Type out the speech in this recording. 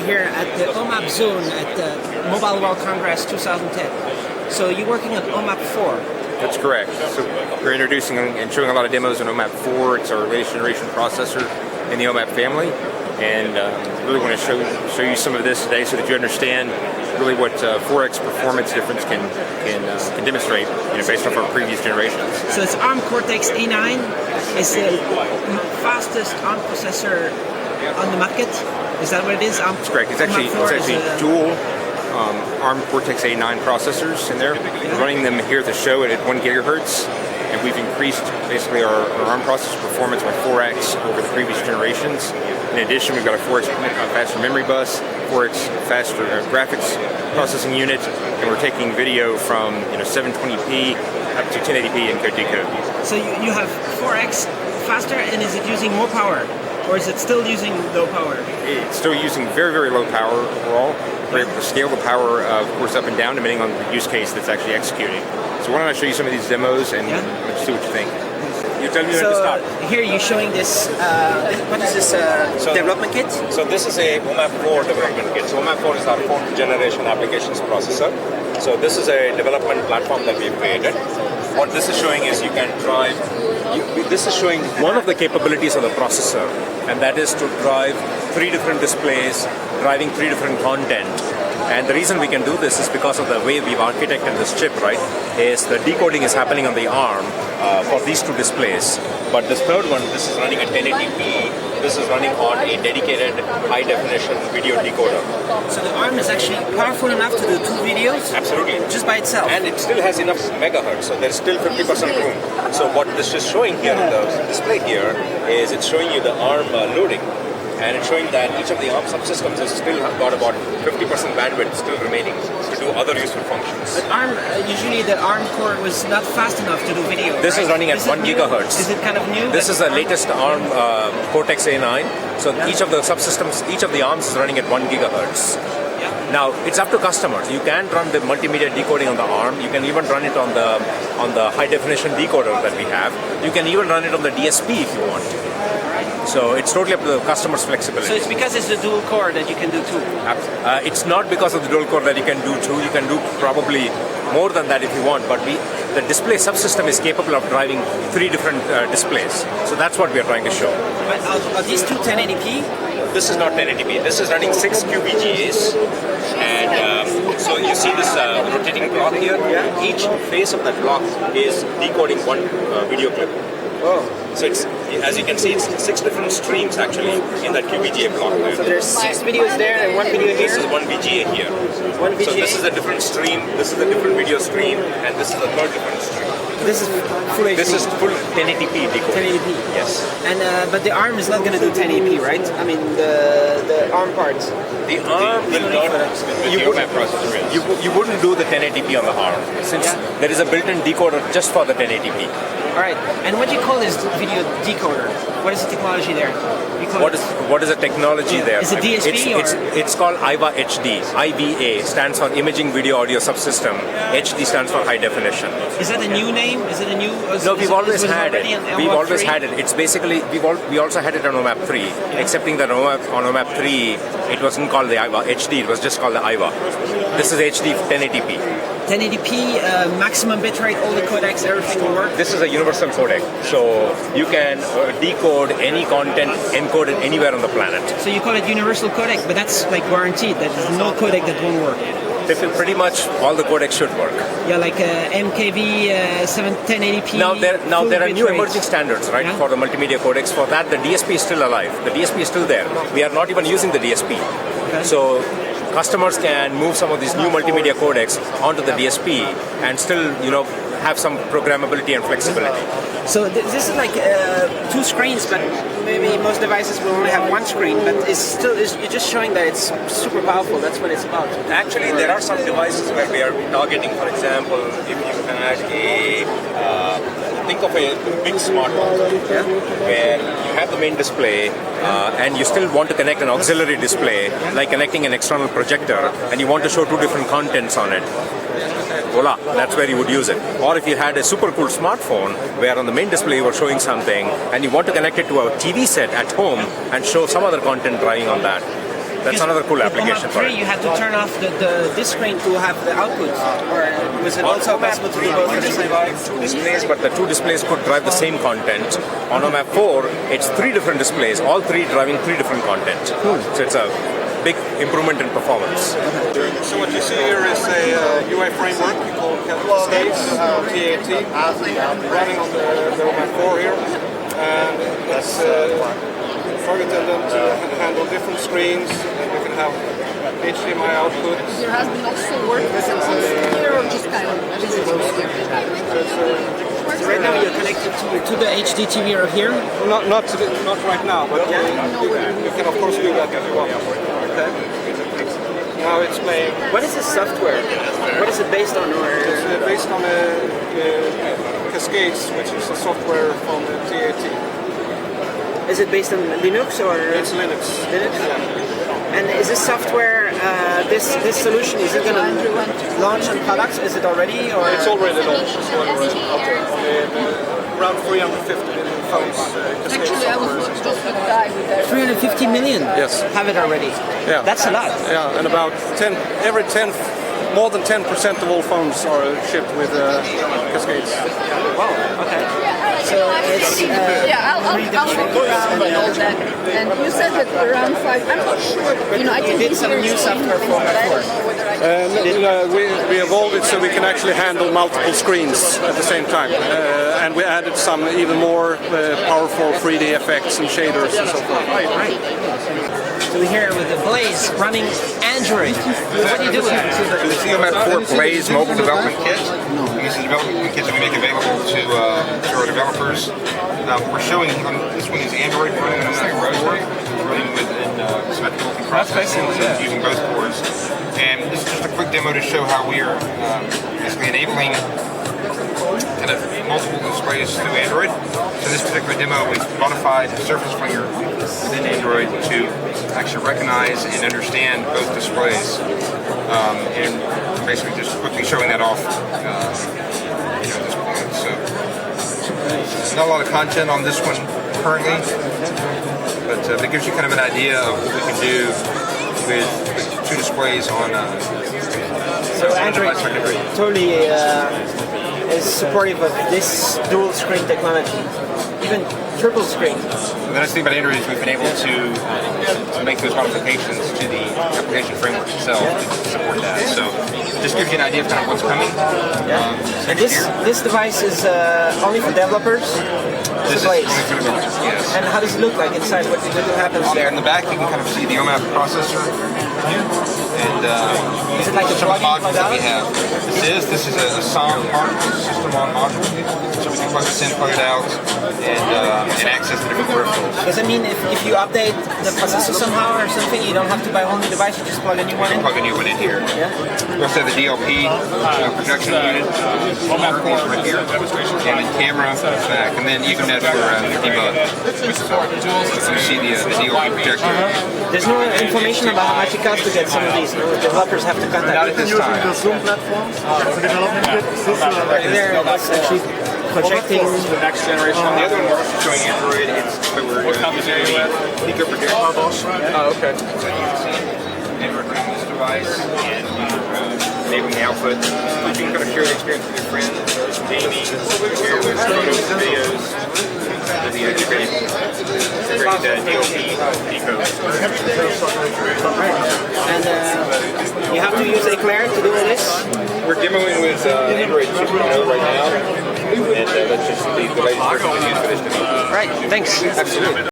here at the OMAP Zone at the Mobile World Congress 2010. So you're working on OMAP4. That's correct. So we're introducing and showing a lot of demos on OMAP4. It's our latest generation processor in the OMAP family. And really want to show you some of this today so that you understand really what 4x performance difference can demonstrate, based off our previous generations. So it's ARM Cortex-A9. It's the fastest ARM processor on the market. Is that what it is? That's correct. It's actually dual ARM Cortex-A9 processors in there. We're running them here at the show at 1 gigahertz. And we've increased basically our ARM processor performance by 4x over the previous generations. In addition, we've got a 4x faster memory bus, 4x faster graphics processing unit, and we're taking video from 720p up to 1080p encode decode. So you have 4x faster, and is it using more power? Or is it still using low power? It's still using very, very low power overall. We're able to scale the power, of course, up and down depending on the use case that's actually executing. So why don't I show you some of these demos and let's see what you think. You tell me when to start. Here you're showing this, what is this development kit? So this is a OMAP4 development kit. So OMAP4 is our 4th generation applications processor. So this is a development platform that we've created. What this is showing is you can drive, this is showing one of the capabilities of the processor, and that is to drive 3 different displays, driving 3 different content. And the reason we can do this is because of the way we've architected this chip, right? Is the decoding is happening on the ARM for these 2 displays. But this third one, this is running at 1080p. This is running on a dedicated high-definition video decoder. So the ARM is actually powerful enough to do 2 videos? Absolutely. Just by itself? And it still has enough megahertz, so there's still 50% room. So what this is showing here in the display here is it's showing you the ARM loading. And it's showing that each of the ARM subsystems has still got about 50% bandwidth still remaining to do other useful functions. But ARM, usually the ARM core was not fast enough to do video. This is running at 1 gigahertz. Is it kind of new? This is the latest ARM Cortex-A9. So each of the subsystems, each of the ARMs is running at 1 gigahertz. Now, it's up to customers. You can run the multimedia decoding on the ARM. You can even run it on the high-definition decoder that we have. You can even run it on the DSP if you want. So it's totally up to the customer's flexibility. So it's because it's the dual core that you can do 2? It's not because of the dual core that you can do 2. You can do probably more than that if you want. But the display subsystem is capable of driving 3 different displays. So that's what we are trying to show. But are these 2 1080p? This is not 1080p. This is running 6 QVGAs. And so you see this rotating block here. Each face of that block is decoding 1 video clip. Oh. So it's, as you can see, it's 6 different streams actually in that QVGA block. So there's 6 videos there and 1 video here? This is 1 VGA here. 1 VGA? So this is a different stream, this is a different video stream, and this is a third different stream. This is full HD? This is full 1080p decoding. 1080p? Yes. And but the ARM is not going to do 1080p, right? I mean, the ARM parts. The ARM will not. You wouldn't do the 1080p on the ARM, since there is a built-in decoder just for the 1080p. All right. And what do you call this video decoder? What is the technology there? What is the technology there? Is it DSP it's called IVA HD. IVA stands for Imaging Video Audio Subsystem. HD stands for High Definition. Is that a new name? Is it a new? No, we've always had it. We've always had it. It's basically we also had it on OMAP3, excepting that on OMAP3 it wasn't called the IVA HD. It was just called the IVA. This is HD 1080p. 1080p, maximum bitrate, all the codecs, everything will work? This is a universal codec, so you can decode any content encoded anywhere on the planet. So you call it universal codec, but that's like guaranteed, that there's no codec that won't work? Pretty much all the codecs should work. Yeah, like MKV 1080p. Now there are new emerging standards, right, for the multimedia codecs. For that, the DSP is still alive. The DSP is still there. We are not even using the DSP. Okay. So customers can move some of these new multimedia codecs onto the DSP and still, have some programmability and flexibility. So this is like 2 screens, but maybe most devices will only have 1 screen, but you're just showing that it's super powerful. That's what it's about. Actually, there are some devices where we are targeting, for example, if you had think of a big smartphone, where you have the main display and you still want to connect an auxiliary display, like connecting an external projector, and you want to show 2 different contents on it. Voila, that's where you would use it. Or if you had a super cool smartphone where on the main display you were showing something and you want to connect it to a TV set at home and show some other content running on that. That's another cool application for OMAP3, it. you had to turn off this screen to have the output, or was it also possible to do both at the same time? Two displays, but the two displays could drive the same content. On OMAP4, it's 3 different displays, all 3 driving 3 different content. So it's a big improvement in performance. So what you see here is a UI framework we call Cascades, TAT, running on the OMAP4 here. And it's targeted them to handle different screens, and we can have HDMI output. There has been also work here or just kind of visible here? So right now you're connected to the HD TV over here? Not right now, but you can of course do that if you want. Okay. Now it's playing. What is this software? What is it based on? Or? It's based on Cascades, which is a software from the TAT. Is it based on Linux or? It's Linux. Linux? Yeah. And is this software, this solution, is it going to launch on products? Is it already? Or? It's already launched. It's already out there. Around 350 million phones. Actually, I was just a guy with that. 350 million Yes. have it already. Yeah. That's a lot. Yeah, and about more than 10% of all phones are shipped with Cascades. Wow, okay. So it's I'll look around and all that. And you said that around 5. I'm not sure. I can did some new software for We evolved it so we can actually handle multiple screens at the same time. And we added some even more powerful 3D effects and shaders and so forth. Right. So we're here with the Blaze running Android. What do you do with it? So this is the OMAP4 Blaze mobile development kit. And this is a development kit that we make available to our developers. We're showing, this one is Android running on OMAP4, running within symmetrical processing using both cores. And this is just a quick demo to show how we are basically enabling kind of multiple displays through Android. So this particular demo, we've modified the Surface Flinger within Android to actually recognize and understand both displays. And basically just quickly showing that off at this point. So not a lot of content on this one currently, but it gives you kind of an idea of what we can do with 2 displays on So Android totally is supportive of this dual screen technology, even triple screen. The nice thing about Android is we've been able to make those modifications to the application framework itself to support that. So it just gives you an idea of kind of what's coming. And this device is only for developers? This is only for developers, yes. And how does it look like inside? What happens there? In the back you can kind of see the OMAP processor. And is it like a some plug-in modules that we have. This is a sound system on module. So we can plug this in, plug it out, and access the different peripherals. Does it mean if you update the processor somehow or something, you don't have to buy a whole new device, you just plug a new one in? Plug a new one in here. Yeah. We also have the DLP projection unit right here, and then camera back, and then even that for debug. So you see the DLP projector. There's no information about how much it costs to get some of these. No? Developers have to contact. Not at this time. the Zoom platform for development kit. Right there, it's actually projecting. The next generation. On the other one, we're showing Android. We're using a Pico projector. Oh, okay. So you can see Android running this device and enabling the output. You can kind of share the experience with your friends, gaming, share with photos, videos. The integrated DLP Pico. And you have to use Eclair to do all this? We're demoing with Android 2.0 right now, and that's just the latest version we use for this demo. Right, thanks. Absolutely.